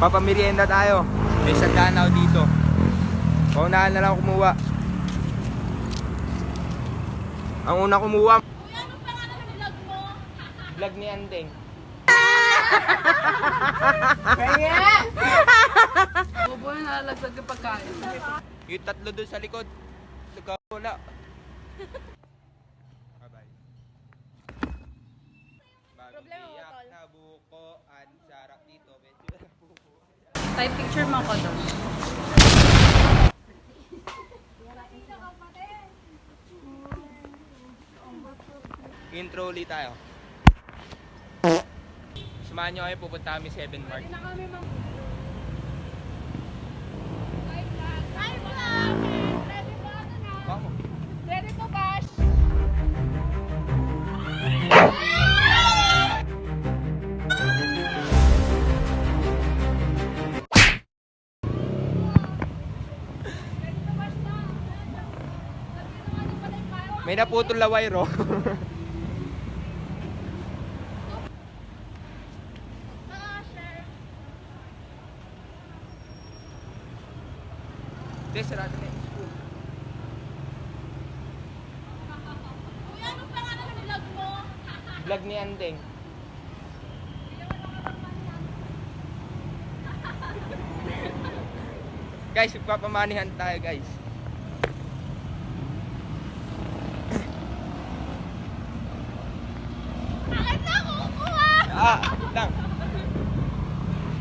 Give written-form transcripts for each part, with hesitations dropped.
Papamerienda tayo. May sandanaw dito. Paunahan na lang kumuha. Ang una kumuha. Kuya, anong pangalan ng vlog mo? Vlog ni Andeng. Kaya! Bobo na nalaglag yung pagkain. Yung tatlo doon sa likod. Wala. Bye-bye. Bagong tiyak na buko at sarap dito. Medyo buko. Type picture mo ko doon. Intro ulit tayo. Samahan nyo kayo, pupunta kami 7 Mark. Ready po ako na. Vamos. Ready po, Bash? May naputol na wire, oh. Hindi, sarado na yung school. Kuya, anong pangalan ng vlog mo? Vlog ni Andeng. Guys, magpapamanihan tayo, guys. Bakit na ako kukuha? Lang.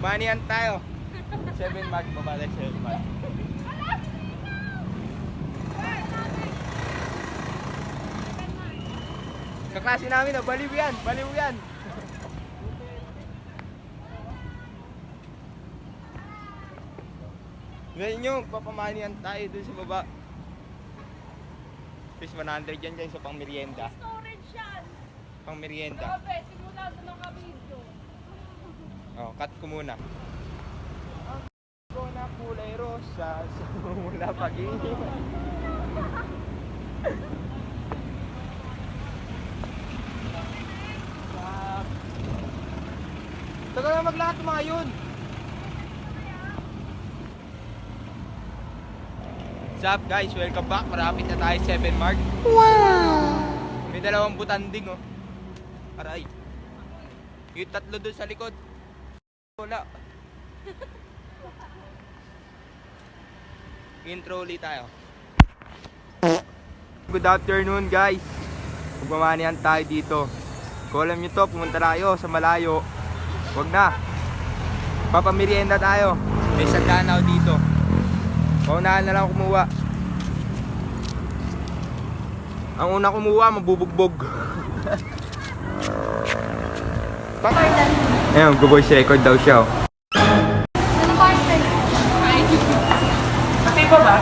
Manihan tayo. 7 Mark, baba tayo 7 Mark. Kaklase namin, oh. Baliw yan, baliw yan. Ganyan nyo, papamanihan tayo dun sa baba. Please, 100 yan dyan sa pang merienda. Storage yan. Pang merienda. Grabe, simula doon ang kabidyo. Oh, cut ko muna. Ko na kulay rosa, mula pag-ibig. Tagal na maglakad mga yun. What's up guys? Welcome back. Marapit na tayo 7 Mark. Wow! May dalawang butanding, oh. Aray. Yung tatlo doon sa likod. Wala. Intro ulit tayo. Good afternoon guys. Magmamanihan tayo dito. Kung alam nyo to, pumunta tayo sa malayo. Huwag na. Papamerienda tayo. May sandanaw dito. Paunahan na lang kumuha. Ang una kumuha, mabubugbog. Ayun, mag-voice record daw siya, oh. Pati ba ba?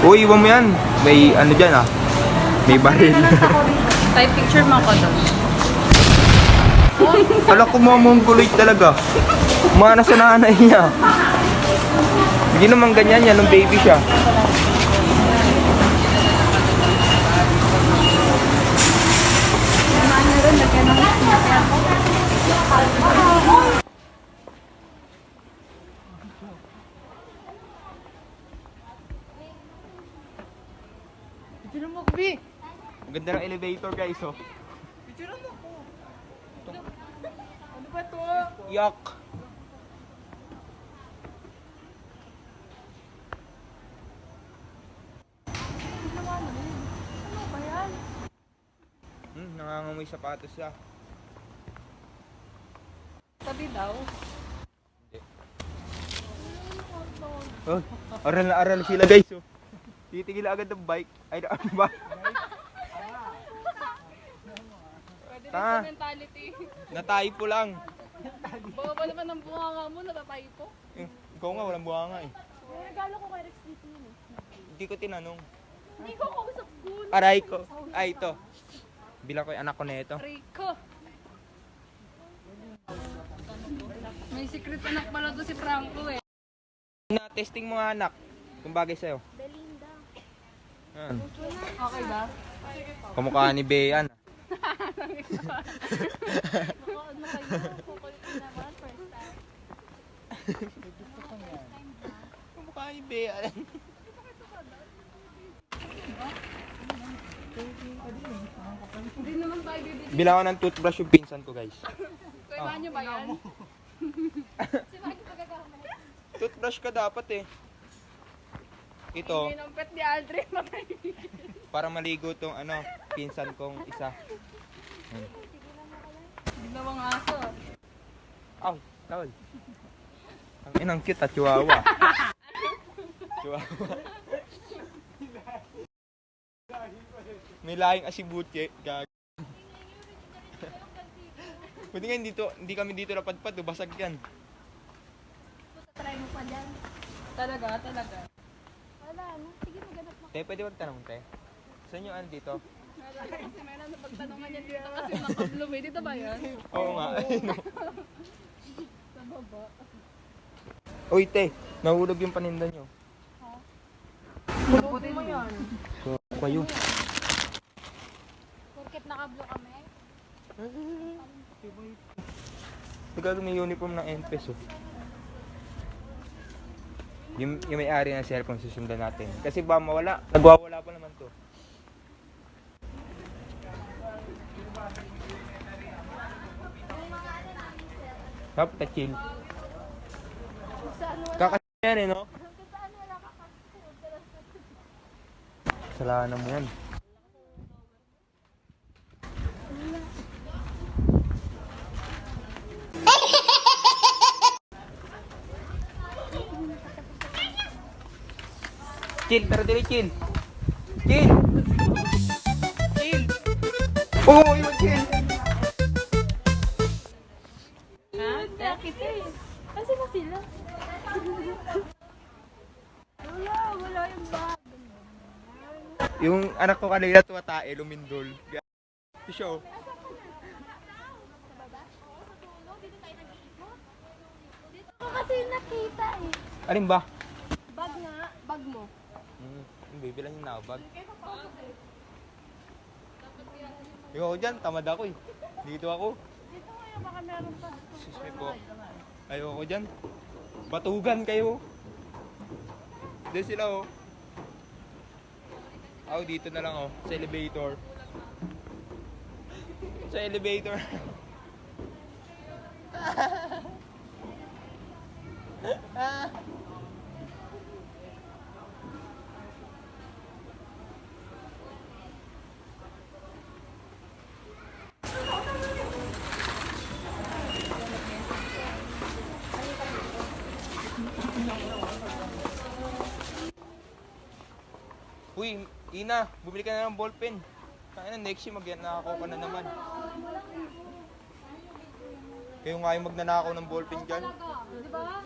Uy, iwan mo yan. May ano dyan, ah. May baril. Type picture mo ko doon. Kala ko mga mongoloid talaga. Mana sa nanay niya. Hindi naman ganyan yan nung baby siya. Picture mo ko, B. Ang ganda ng elevator, guys, oh. Picture mo ko. Ano ba to? Yak. Nangangamoy sapatos siya. Tabi daw. Oh, aral na aral sila guys. Oh. Titigil agad ng bike. Ay, ano ba? Pwede rin Ah. sa mentality. Nataypo lang. Baka ba naman ang bunganga mo, natatay po? Ikaw nga, walang buhanga eh. Regalo ko kay Rex dito yun eh. Hindi ko tinanong. Hindi ko kausap ko. Aray ko. Ay, ito. Bilang ko yung anak ko na ito. Rico. May secret anak pala to si Franco eh. Na, testing mo nga anak. Kung bagay sa'yo. Belinda. Yan. Okay ba? Kamukha ni Bean. Ano kayo? Kukulit ko naman first time. Kumukha ni Bea. Hindi naman tayo bibigyan. Bilang ko ng toothbrush yung pinsan ko, guys. Kuya nyo ba yan? Si Maki pagkakamali. Toothbrush ka dapat eh. Ito, Hindi ng pet ni Aldrin. Matay. para maligo tong pinsan kong isa. Ginawang aso. Aw, tawal. Ang inang cute at chihuahua. Chihuahua. May lahing asibutye. Gag. Pwede nga hindi kami dito napadpad, basag yan. Try mo pa dyan. Talaga, talaga. Wala, no? Sige, maghanap mo. Te, pwede magtanong, te? Saan yung dito? Kasi meron na pagtanungan niya dito kasi nakabloom eh. Dito ba yan? Oo nga. Sa baba. Uy, te, nahulog yung paninda nyo. Naputin mo yan. So, kayo. Porket nakablo kami. Nagkakaroon may uniform ng NPS, oh. Yung may-ari ng cellphone susundan natin. Kasi ba mawala? Nagwawala pa naman to. Dapat na chill. Kakasin yan eh, no? Kasalanan mo yan. Chill, pero dili chill. Chill! Chill! Oo, yun, chill! Ha? Bakit eh? Kasi ba sila? Wala yung bag. Yung anak ko kanina tuwatae, lumindol. Ito siya, oh. Dito ko kasi nakita eh. Alin ba? Bag nga. Bag mo. Bibilang yung nakabag. Yung ako dyan, tamad ako eh. Dito ako. Dito kayo, baka meron pa. Excuse me po. Ayoko dyan. Batugan kayo. Doon sila, oh. Ako dito na lang, oh. Sa elevator. Sa elevator. Uy, Ina, bumili ka na ng ballpen. Kaya na, next year magnanakaw ka na naman. Kayo nga yung magnanakaw ng ballpen dyan. Di ba?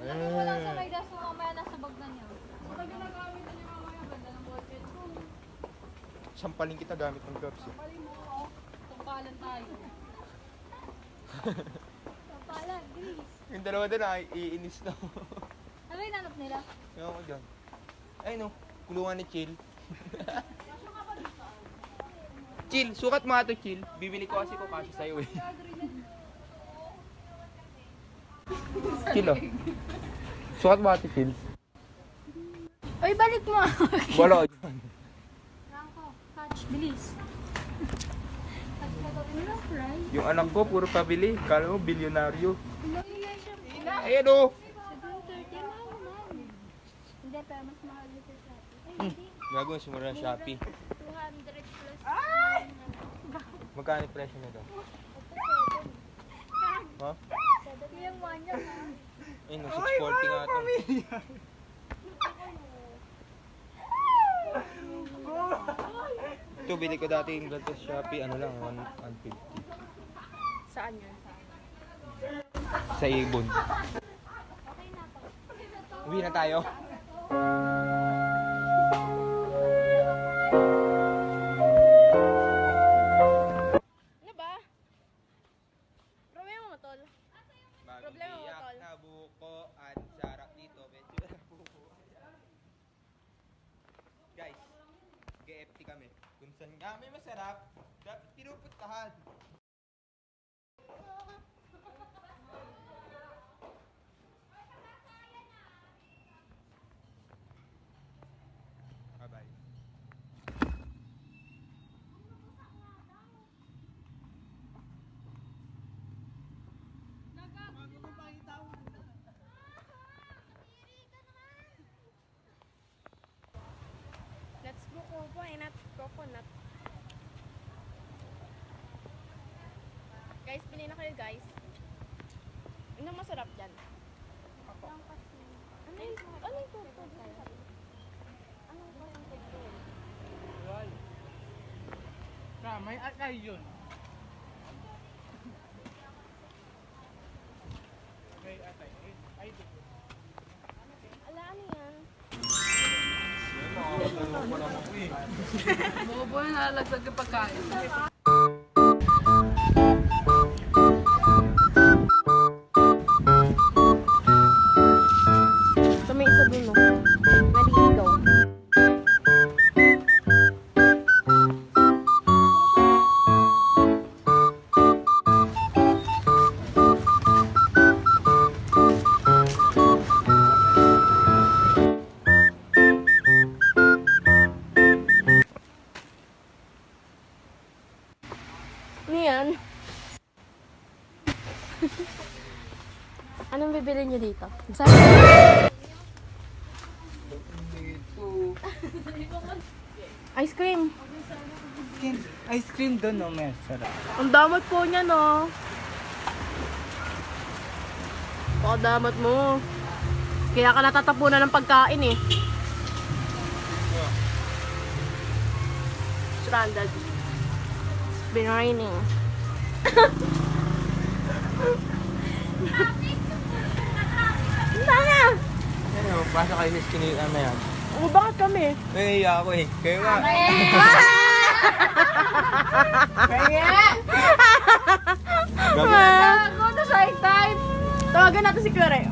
Alam mo lang sa may gas mo mamaya nasa bag na niya. Kapag ginagamit na niyo mamaya, ganda ng ballpen ko. Sampalin kita gamit ng gloves. Eh. Pali mo ako. Tungkalan tayo. Pala, Grace. Yung dalawa doon ay iinis na. Ano yung nanap nila? Ewan ko dyan. Ay no, kulungan ni Chill. Chill, sukat mo nga to, Chill. Bibili ko kasi sa'yo eh. Chill, oh. Sukat mo nga to, Chill. Uy, balik mo! Wala dyan. Rangko, catch, bilis. Catch na to. Wala, fry. Yung anak ko, puro pabili. Kala mo, bilyonaryo. Nangyayon siya. Ayan oh! 730 mahal man. Hindi, pero mas mahal dito sa atin. Ay, hindi. Gagawin, sumura ng Shopee. 200 plus. Magkano yung presyo nito? Ha? 7 yung one yan, ha? Ayun, 640 nga ito. Ito, bili ko dati yung ganito sa Shopee. Ano lang, 150. Saan yun? Sa Ibon. Okay na po. Uwi na tayo. Ano ba? Problema mo, tol? Bagong Problema mo, tiyak tol? na buko at sarap dito. Medyo na buko. Guys, GFT kami. Kung saan nga may masarap, dapat pinupuntahan. Kain na kayo guys. Anong masarap dyan? Ano yung tuto kayo? Anong tuto? May atay yun. May atay. Ay, Ala, ano yan? Bobo na nalagdag yung pagkain. Ito may isa dun, no? Naliligaw. Ano yan? Anong bibili niyo dito? Saan? Ice cream. ice cream doon, no, may sarap. Ang damot po niya, no? Pakadamat mo. Kaya ka natatapunan ng pagkain, eh. Stranded. It's been raining. Sana! Ano, pasok kayo sa skinita na yan. Oh, bakit kami? Nahihiya ako eh. Kayo nga. Go to Shark Time! Tawagan natin si Kure.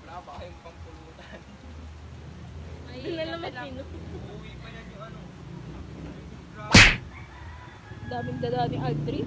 Wala pa kayong pampulutan. Dinalamat sino? Daming dala ni Aldri.